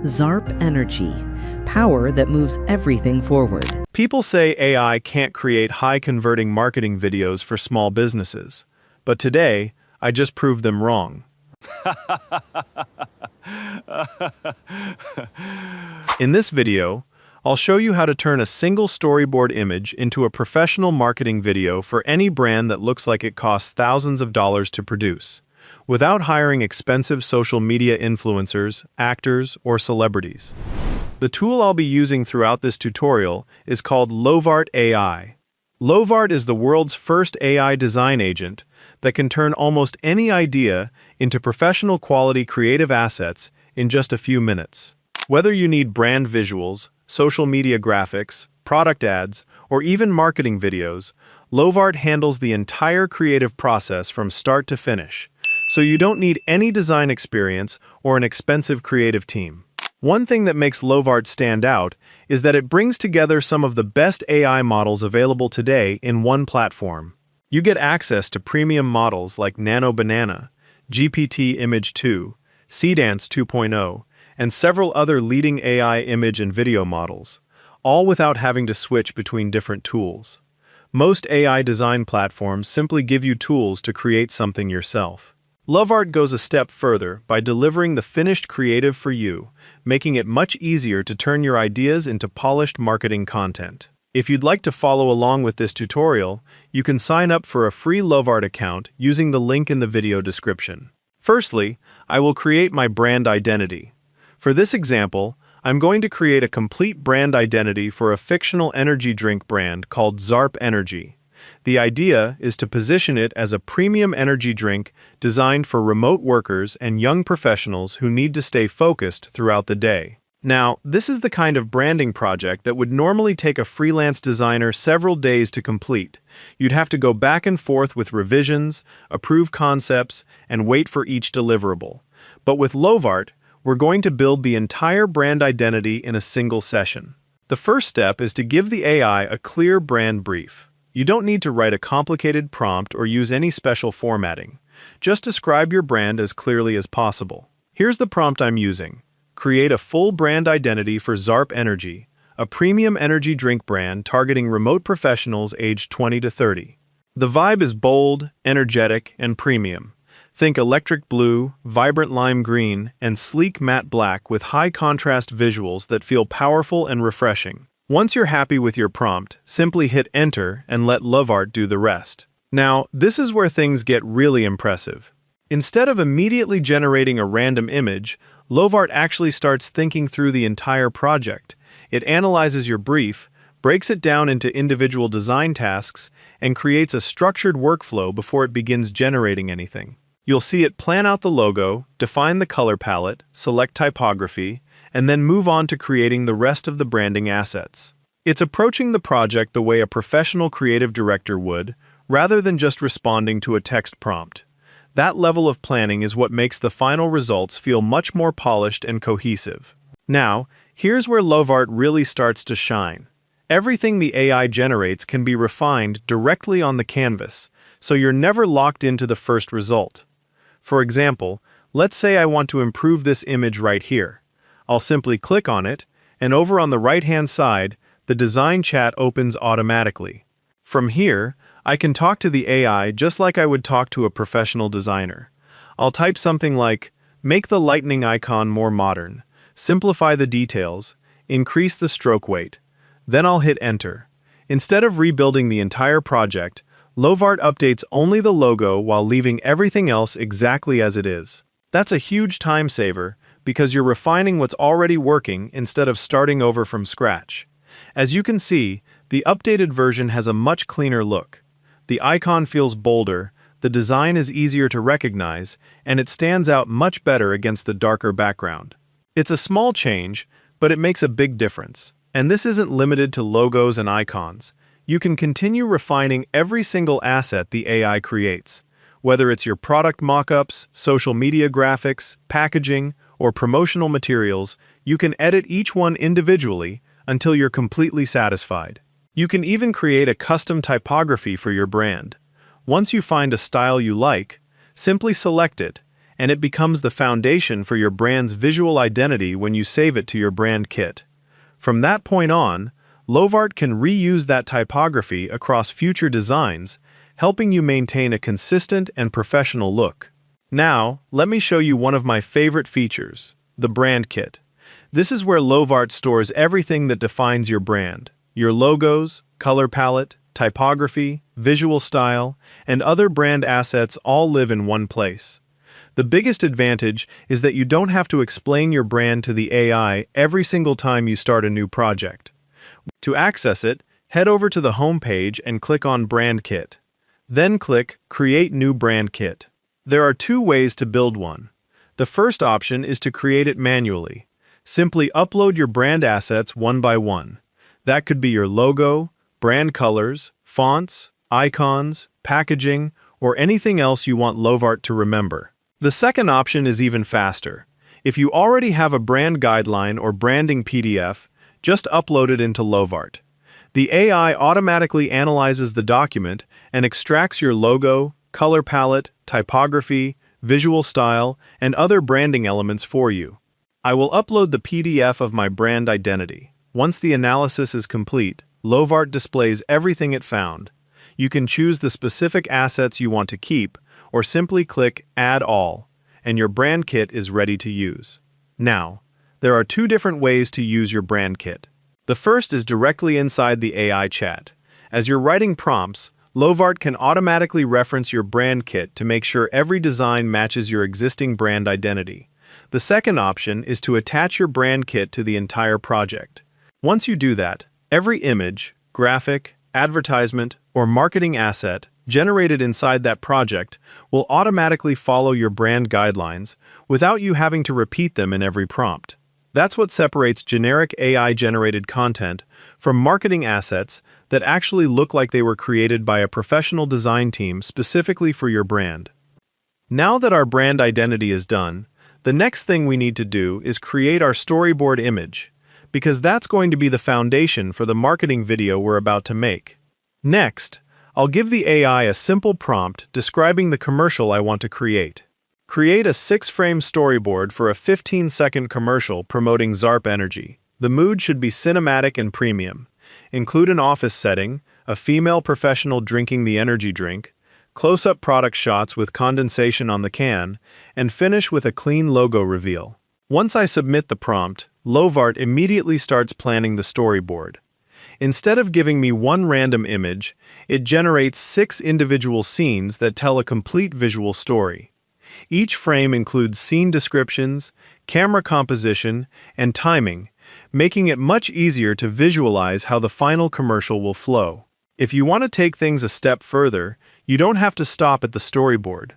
ZARP Energy, power that moves everything forward. People say AI can't create high-converting marketing videos for small businesses, but today, I just proved them wrong. In this video, I'll show you how to turn a single storyboard image into a professional marketing video for any brand that looks like it costs thousands of dollars to produce, without hiring expensive social media influencers, actors, or celebrities. The tool I'll be using throughout this tutorial is called Lovart AI. Lovart is the world's first AI design agent that can turn almost any idea into professional quality creative assets in just a few minutes. Whether you need brand visuals, social media graphics, product ads, or even marketing videos, Lovart handles the entire creative process from start to finish, so you don't need any design experience or an expensive creative team. One thing that makes Lovart stand out is that it brings together some of the best AI models available today in one platform. You get access to premium models like Nano Banana, GPT Image 2, Seedance 2.0, and several other leading AI image and video models, all without having to switch between different tools. Most AI design platforms simply give you tools to create something yourself. Lovart goes a step further by delivering the finished creative for you, making it much easier to turn your ideas into polished marketing content. If you'd like to follow along with this tutorial, you can sign up for a free Lovart account using the link in the video description. Firstly, I will create my brand identity. For this example, I'm going to create a complete brand identity for a fictional energy drink brand called ZARP Energy. The idea is to position it as a premium energy drink designed for remote workers and young professionals who need to stay focused throughout the day. Now, this is the kind of branding project that would normally take a freelance designer several days to complete. You'd have to go back and forth with revisions, approve concepts, and wait for each deliverable. But with Lovart, we're going to build the entire brand identity in a single session. The first step is to give the AI a clear brand brief. You don't need to write a complicated prompt or use any special formatting. Just describe your brand as clearly as possible. Here's the prompt I'm using. Create a full brand identity for ZARP Energy, a premium energy drink brand targeting remote professionals aged 20 to 30. The vibe is bold, energetic, and premium. Think electric blue, vibrant lime green, and sleek matte black with high contrast visuals that feel powerful and refreshing. Once you're happy with your prompt, simply hit enter and let Lovart do the rest. Now, this is where things get really impressive. Instead of immediately generating a random image, Lovart actually starts thinking through the entire project. It analyzes your brief, breaks it down into individual design tasks, and creates a structured workflow before it begins generating anything. You'll see it plan out the logo, define the color palette, select typography, and then move on to creating the rest of the branding assets. It's approaching the project the way a professional creative director would, rather than just responding to a text prompt. That level of planning is what makes the final results feel much more polished and cohesive. Now, here's where Lovart really starts to shine. Everything the AI generates can be refined directly on the canvas, so you're never locked into the first result. For example, let's say I want to improve this image right here. I'll simply click on it, and over on the right-hand side, the design chat opens automatically. From here, I can talk to the AI just like I would talk to a professional designer. I'll type something like, make the lightning icon more modern, simplify the details, increase the stroke weight. Then I'll hit enter. Instead of rebuilding the entire project, Lovart updates only the logo while leaving everything else exactly as it is. That's a huge time saver, because you're refining what's already working instead of starting over from scratch. As you can see, the updated version has a much cleaner look. The icon feels bolder, the design is easier to recognize, and it stands out much better against the darker background. It's a small change, but it makes a big difference. And this isn't limited to logos and icons. You can continue refining every single asset the AI creates. Whether it's your product mockups, social media graphics, packaging, or promotional materials, you can edit each one individually until you're completely satisfied. You can even create a custom typography for your brand. Once you find a style you like, simply select it, and it becomes the foundation for your brand's visual identity when you save it to your brand kit. From that point on, Lovart can reuse that typography across future designs, helping you maintain a consistent and professional look. Now, let me show you one of my favorite features, the brand kit. This is where Lovart stores everything that defines your brand: your logos, color palette, typography, visual style, and other brand assets all live in one place. The biggest advantage is that you don't have to explain your brand to the AI every single time you start a new project. To access it, head over to the home page and click on Brand Kit. Then click Create New Brand Kit. There are two ways to build one. The first option is to create it manually. Simply upload your brand assets one by one. That could be your logo, brand colors, fonts, icons, packaging, or anything else you want Lovart to remember. The second option is even faster. If you already have a brand guideline or branding PDF, just upload it into Lovart. The AI automatically analyzes the document and extracts your logo, color palette, typography, visual style, and other branding elements for you. I will upload the PDF of my brand identity. Once the analysis is complete, Lovart displays everything it found. You can choose the specific assets you want to keep, or simply click Add All, and your brand kit is ready to use. Now, there are two different ways to use your brand kit. The first is directly inside the AI chat. As you're writing prompts, Lovart can automatically reference your brand kit to make sure every design matches your existing brand identity. The second option is to attach your brand kit to the entire project. Once you do that, every image, graphic, advertisement, or marketing asset generated inside that project will automatically follow your brand guidelines without you having to repeat them in every prompt. That's what separates generic AI-generated content from marketing assets that actually look like they were created by a professional design team specifically for your brand. Now that our brand identity is done, the next thing we need to do is create our storyboard image, because that's going to be the foundation for the marketing video we're about to make. Next, I'll give the AI a simple prompt describing the commercial I want to create. Create a 6-frame storyboard for a 15-second commercial promoting Zarp Energy. The mood should be cinematic and premium. Include an office setting, a female professional drinking the energy drink, close-up product shots with condensation on the can, and finish with a clean logo reveal. Once I submit the prompt, Lovart immediately starts planning the storyboard. Instead of giving me one random image, it generates 6 individual scenes that tell a complete visual story. Each frame includes scene descriptions, camera composition, and timing, making it much easier to visualize how the final commercial will flow. If you want to take things a step further, you don't have to stop at the storyboard.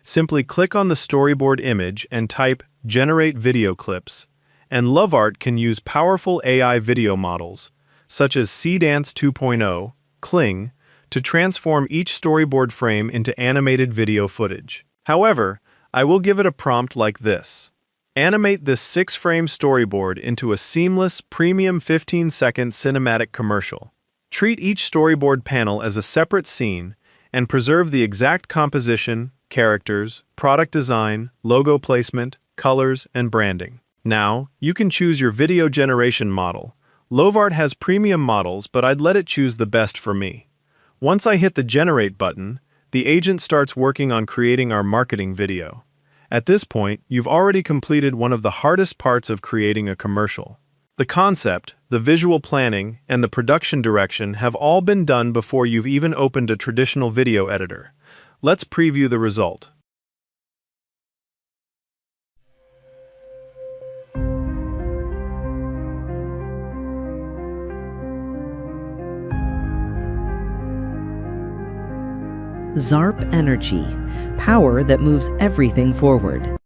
Simply click on the storyboard image and type Generate Video Clips, and Lovart can use powerful AI video models, such as Cdance 2.0, Kling, to transform each storyboard frame into animated video footage. However, I will give it a prompt like this. Animate this 6-frame storyboard into a seamless, premium 15-second cinematic commercial. Treat each storyboard panel as a separate scene and preserve the exact composition, characters, product design, logo placement, colors, and branding. Now, you can choose your video generation model. Lovart has premium models, but I'd let it choose the best for me. Once I hit the Generate button, the agent starts working on creating our marketing video. At this point, you've already completed one of the hardest parts of creating a commercial. The concept, the visual planning, and the production direction have all been done before you've even opened a traditional video editor. Let's preview the result. Zarp Energy, power that moves everything forward.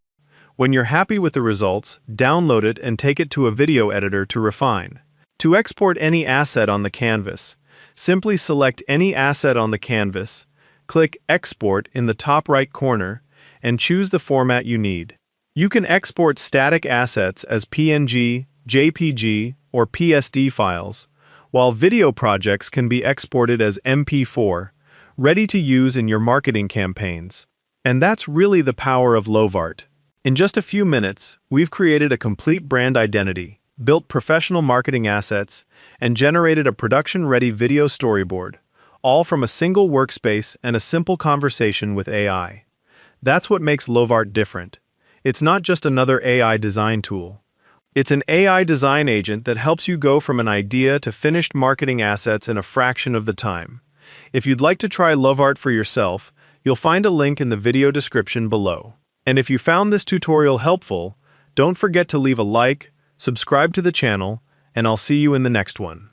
When you're happy with the results, download it and take it to a video editor to refine. To export any asset on the canvas, simply select any asset on the canvas, click Export in the top right corner, and choose the format you need. You can export static assets as PNG, JPG, or PSD files, while video projects can be exported as MP4, ready to use in your marketing campaigns. And that's really the power of Lovart. In just a few minutes, we've created a complete brand identity, built professional marketing assets, and generated a production-ready video storyboard, all from a single workspace and a simple conversation with AI. That's what makes Lovart different. It's not just another AI design tool. It's an AI design agent that helps you go from an idea to finished marketing assets in a fraction of the time. If you'd like to try Lovart for yourself, you'll find a link in the video description below. And if you found this tutorial helpful, don't forget to leave a like, subscribe to the channel, and I'll see you in the next one.